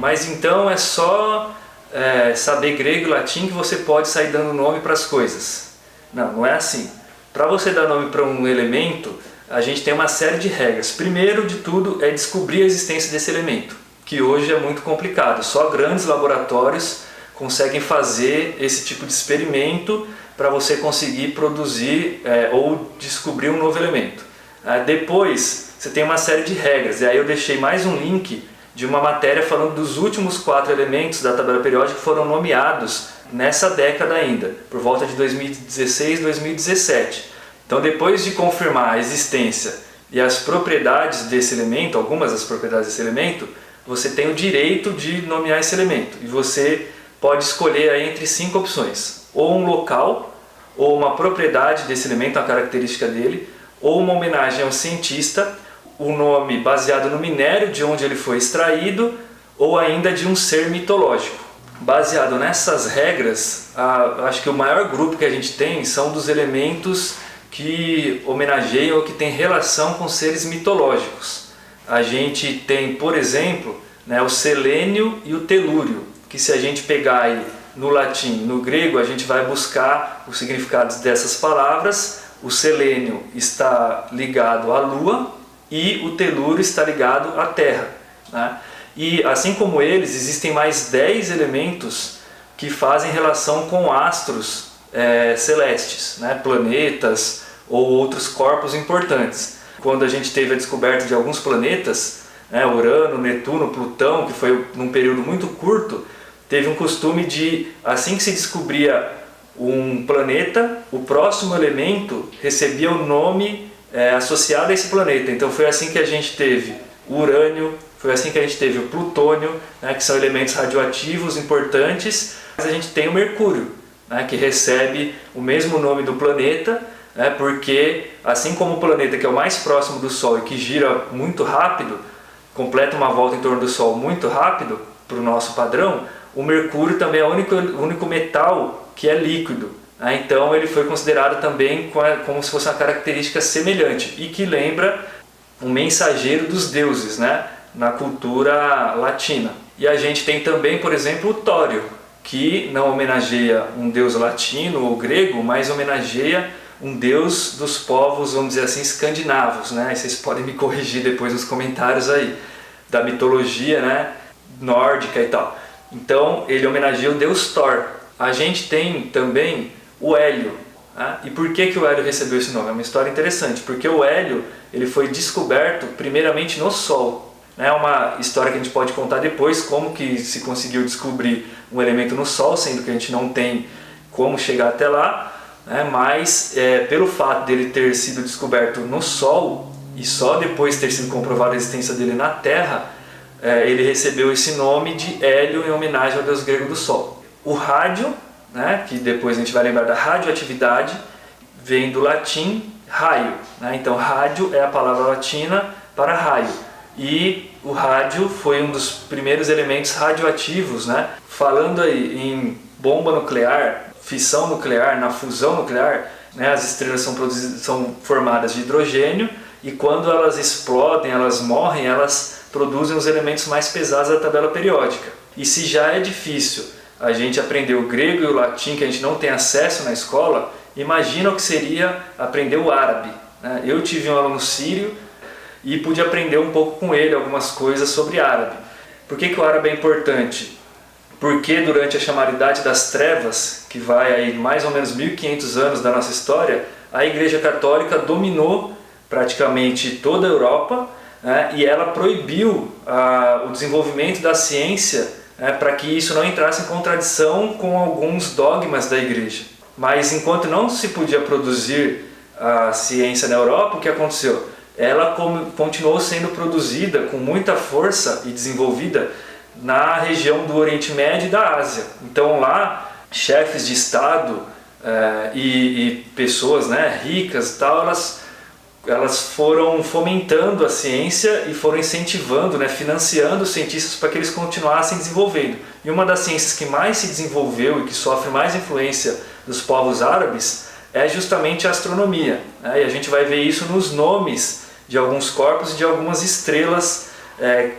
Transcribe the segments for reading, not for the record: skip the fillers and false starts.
mas então é só saber grego e latim que você pode sair dando nome para as coisas. Não, não é assim. Para você dar nome para um elemento, a gente tem uma série de regras. Primeiro de tudo é descobrir a existência desse elemento, que hoje é muito complicado. Só grandes laboratórios conseguem fazer esse tipo de experimento para você conseguir produzir ou descobrir um novo elemento. Depois você tem uma série de regras, e aí eu deixei mais um link de uma matéria falando dos últimos 4 elementos da tabela periódica que foram nomeados nessa década ainda, por volta de 2016, 2017. Então, depois de confirmar a existência e as propriedades desse elemento, algumas das propriedades desse elemento, você tem o direito de nomear esse elemento, e você pode escolher aí entre 5 opções: ou um local, ou uma propriedade desse elemento, a característica dele, ou uma homenagem ao cientista, o nome baseado no minério de onde ele foi extraído, ou ainda de um ser mitológico. Baseado nessas regras, acho que o maior grupo que a gente tem são dos elementos que homenageiam ou que têm relação com seres mitológicos. A gente tem, por exemplo, o selênio e o telúrio, que se a gente pegar aí no latim, no grego, a gente vai buscar os significados dessas palavras. O selênio está ligado à lua e o telúrio está ligado à terra, né? E assim como eles, existem mais 10 elementos que fazem relação com astros celestes, né? Planetas ou outros corpos importantes. Quando a gente teve a descoberta de alguns planetas, Urano, Netuno, Plutão, que foi num período muito curto, teve um costume de, assim que se descobria um planeta, o próximo elemento recebia o nome associado a esse planeta. Então foi assim que a gente teve o urânio, foi assim que a gente teve o plutônio, que são elementos radioativos importantes. Mas a gente tem o mercúrio, que recebe o mesmo nome do planeta, porque assim como o planeta, que é o mais próximo do Sol e que gira muito rápido, completa uma volta em torno do Sol muito rápido para o nosso padrão, o mercúrio também é o único metal que é líquido. Então ele foi considerado também como se fosse uma característica semelhante e que lembra um mensageiro dos deuses, na cultura latina. E a gente tem também, por exemplo, o tório, que não homenageia um deus latino ou grego, mas homenageia um deus dos povos, vamos dizer assim, escandinavos, E vocês podem me corrigir depois nos comentários aí, da mitologia, nórdica e tal. Então ele homenageia o deus Thor. A gente tem também o hélio. E por que o hélio recebeu esse nome? É uma história interessante, porque o hélio ele foi descoberto primeiramente no Sol. É uma história que a gente pode contar depois, como que se conseguiu descobrir um elemento no Sol, sendo que a gente não tem como chegar até lá, mas pelo fato dele ter sido descoberto no Sol e só depois ter sido comprovada a existência dele na Terra, ele recebeu esse nome de hélio em homenagem ao deus grego do Sol. O rádio, que depois a gente vai lembrar da radioatividade, vem do latim raio. Então rádio é a palavra latina para raio. E o rádio foi um dos primeiros elementos radioativos, Falando aí em bomba nuclear, fissão nuclear, na fusão nuclear, as estrelas são formadas de hidrogênio, e quando elas explodem, elas morrem, elas produzem os elementos mais pesados da tabela periódica. E se já é difícil a gente aprender o grego e o latim, que a gente não tem acesso na escola, imagina o que seria aprender o árabe. Eu tive um aluno sírio e pude aprender um pouco com ele algumas coisas sobre árabe. Por que o árabe é importante? Porque durante a chamaridade das trevas, que vai aí mais ou menos 1500 anos da nossa história, a Igreja Católica dominou praticamente toda a Europa, e ela proibiu o desenvolvimento da ciência para que isso não entrasse em contradição com alguns dogmas da Igreja. Mas enquanto não se podia produzir a ciência na Europa, o que aconteceu? Ela continuou sendo produzida com muita força e desenvolvida na região do Oriente Médio e da Ásia. Então lá, chefes de Estado e pessoas ricas e tal, elas foram fomentando a ciência e foram incentivando, financiando os cientistas para que eles continuassem desenvolvendo. E uma das ciências que mais se desenvolveu e que sofre mais influência dos povos árabes é justamente a astronomia. E a gente vai ver isso nos nomes de alguns corpos e de algumas estrelas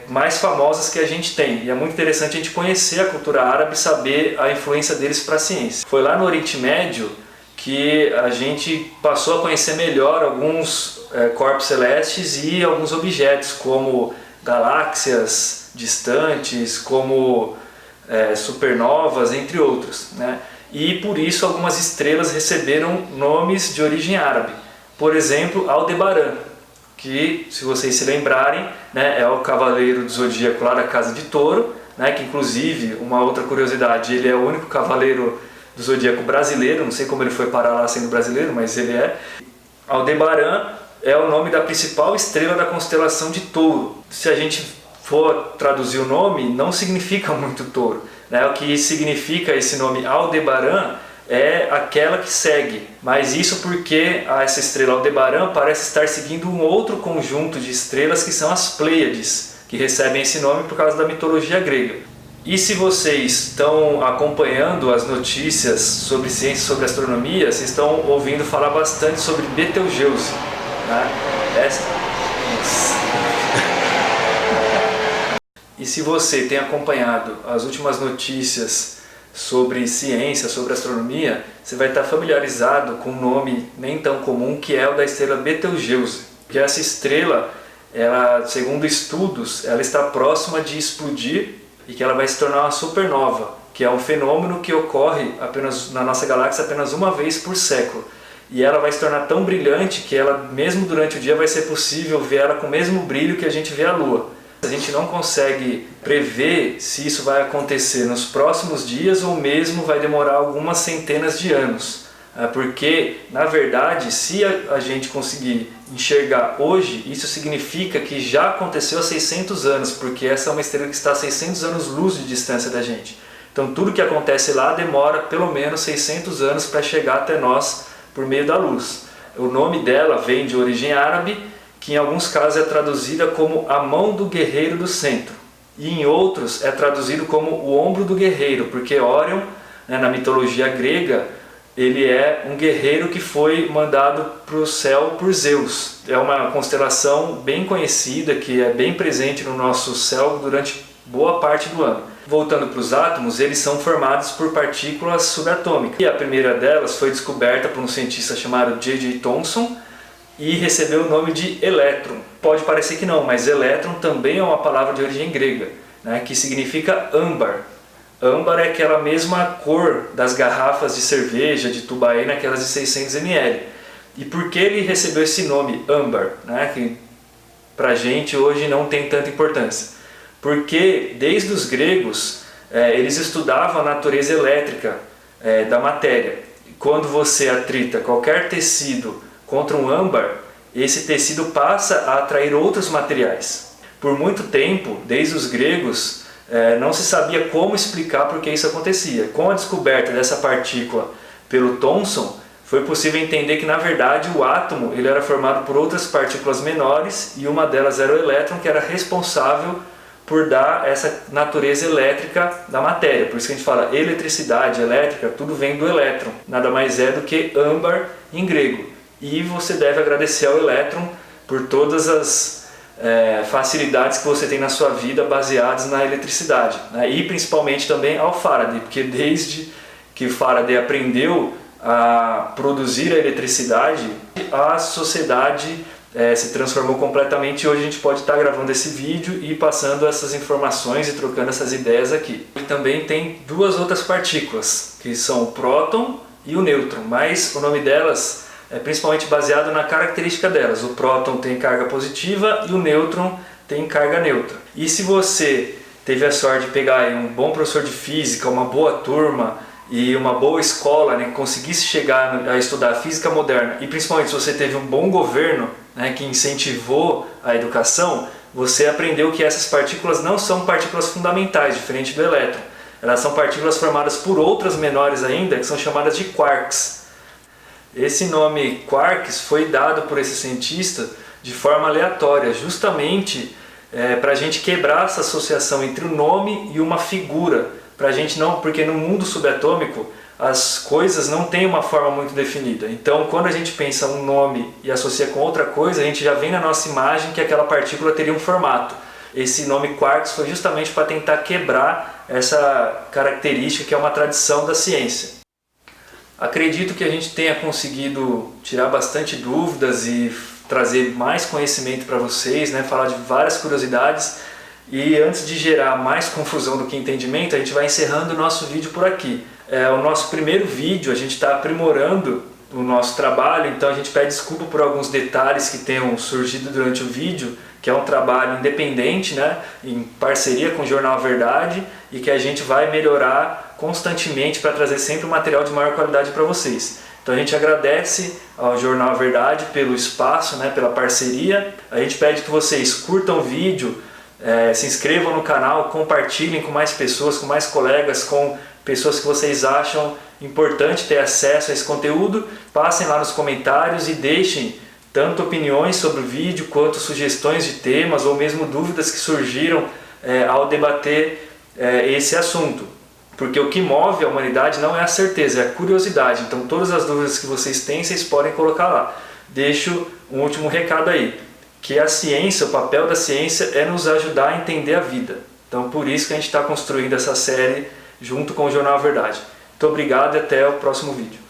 mais famosas que a gente tem. E é muito interessante a gente conhecer a cultura árabe e saber a influência deles para a ciência. Foi lá no Oriente Médio que a gente passou a conhecer melhor alguns corpos celestes e alguns objetos, como galáxias distantes, como supernovas, entre outros, né? E por isso algumas estrelas receberam nomes de origem árabe. Por exemplo, Aldebaran, que, se vocês se lembrarem, né, é o cavaleiro do zodíaco lá da casa de Touro, né, que inclusive, uma outra curiosidade, ele é o único cavaleiro do zodíaco brasileiro, não sei como ele foi parar lá sendo brasileiro, mas ele é. Aldebaran é o nome da principal estrela da constelação de Touro. Se a gente for traduzir o nome, não significa muito touro, né? O que significa esse nome Aldebaran é aquela que segue, mas isso porque essa estrela Aldebaran parece estar seguindo um outro conjunto de estrelas que são as Pleiades, que recebem esse nome por causa da mitologia grega. E se vocês estão acompanhando as notícias sobre ciência, sobre astronomia, vocês estão ouvindo falar bastante sobre Betelgeuse, né? E se você tem acompanhado as últimas notícias sobre ciência, sobre astronomia, você vai estar familiarizado com um nome nem tão comum, que é o da estrela Betelgeuse. Porque essa estrela, ela, segundo estudos, ela está próxima de explodir e que ela vai se tornar uma supernova, que é um fenômeno que ocorre apenas na nossa galáxia apenas uma vez por século. E ela vai se tornar tão brilhante que ela, mesmo durante o dia, vai ser possível ver ela com o mesmo brilho que a gente vê a Lua. A gente não consegue prever se isso vai acontecer nos próximos dias ou mesmo vai demorar algumas centenas de anos. Porque, na verdade, se a gente conseguir enxergar hoje, isso significa que já aconteceu há 600 anos, porque essa é uma estrela que está a 600 anos-luz de distância da gente. Então tudo que acontece lá demora pelo menos 600 anos para chegar até nós por meio da luz. O nome dela vem de origem árabe, que em alguns casos é traduzida como a mão do guerreiro do centro. E em outros é traduzido como o ombro do guerreiro, porque Órion, né, na mitologia grega, ele é um guerreiro que foi mandado para o céu por Zeus. É uma constelação bem conhecida, que é bem presente no nosso céu durante boa parte do ano. Voltando para os átomos, eles são formados por partículas subatômicas. E a primeira delas foi descoberta por um cientista chamado J.J. Thomson e recebeu o nome de elétron. Pode parecer que não, mas elétron também é uma palavra de origem grega, né, que significa âmbar. Âmbar é aquela mesma cor das garrafas de cerveja, de Tubaína, aquelas de 600 ml. E por que ele recebeu esse nome, âmbar, né, que pra gente hoje não tem tanta importância? Porque desde os gregos eles estudavam a natureza elétrica da matéria. Quando você atrita qualquer tecido contra um âmbar, esse tecido passa a atrair outros materiais. Por muito tempo, desde os gregos, não se sabia como explicar por que isso acontecia. Com a descoberta dessa partícula pelo Thomson, foi possível entender que, na verdade, o átomo ele era formado por outras partículas menores e uma delas era o elétron, que era responsável por dar essa natureza elétrica da matéria. Por isso que a gente fala eletricidade, elétrica, tudo vem do elétron. Nada mais é do que âmbar em grego. E você deve agradecer ao elétron por todas as facilidades que você tem na sua vida baseadas na eletricidade, né? E principalmente também ao Faraday, porque desde que Faraday aprendeu a produzir a eletricidade, a sociedade se transformou completamente e hoje a gente pode estar gravando esse vídeo e passando essas informações e trocando essas ideias aqui. E também tem duas outras partículas, que são o próton e o nêutron, mas o nome delas é principalmente baseado na característica delas. O próton tem carga positiva e o nêutron tem carga neutra. E se você teve a sorte de pegar um bom professor de física, uma boa turma e uma boa escola, né, que conseguisse chegar a estudar física moderna, e principalmente se você teve um bom governo, né, que incentivou a educação, você aprendeu que essas partículas não são partículas fundamentais, diferente do elétron. Elas são partículas formadas por outras menores ainda, que são chamadas de quarks. Esse nome quarks foi dado por esse cientista de forma aleatória, justamente para a gente quebrar essa associação entre o nome e uma figura, pra gente não, porque no mundo subatômico as coisas não têm uma forma muito definida. Então, quando a gente pensa um nome e associa com outra coisa, a gente já vem na nossa imagem que aquela partícula teria um formato. esse nome Quarks foi justamente para tentar quebrar essa característica que é uma tradição da ciência. Acredito que a gente tenha conseguido tirar bastante dúvidas e trazer mais conhecimento para vocês, né? Falar de várias curiosidades. E antes de gerar mais confusão do que entendimento, a gente vai encerrando o nosso vídeo por aqui. O nosso primeiro vídeo, a gente está aprimorando o nosso trabalho, então a gente pede desculpa por alguns detalhes que tenham surgido durante o vídeo, que é um trabalho independente, né, em parceria com o Jornal A Verdade, e que a gente vai melhorar constantemente para trazer sempre um material de maior qualidade para vocês. Então a gente agradece ao Jornal A Verdade pelo espaço, né, pela parceria. A gente pede que vocês curtam o vídeo, se inscrevam no canal, compartilhem com mais pessoas, com mais colegas, com pessoas que vocês acham importante ter acesso a esse conteúdo. Passem lá nos comentários e deixem tanto opiniões sobre o vídeo, quanto sugestões de temas ou mesmo dúvidas que surgiram ao debater esse assunto. Porque o que move a humanidade não é a certeza, é a curiosidade. Então todas as dúvidas que vocês têm, vocês podem colocar lá. Deixo um último recado aí, que a ciência, o papel da ciência é nos ajudar a entender a vida. Então por isso que a gente está construindo essa série junto com o Jornal A Verdade. Muito obrigado e até o próximo vídeo.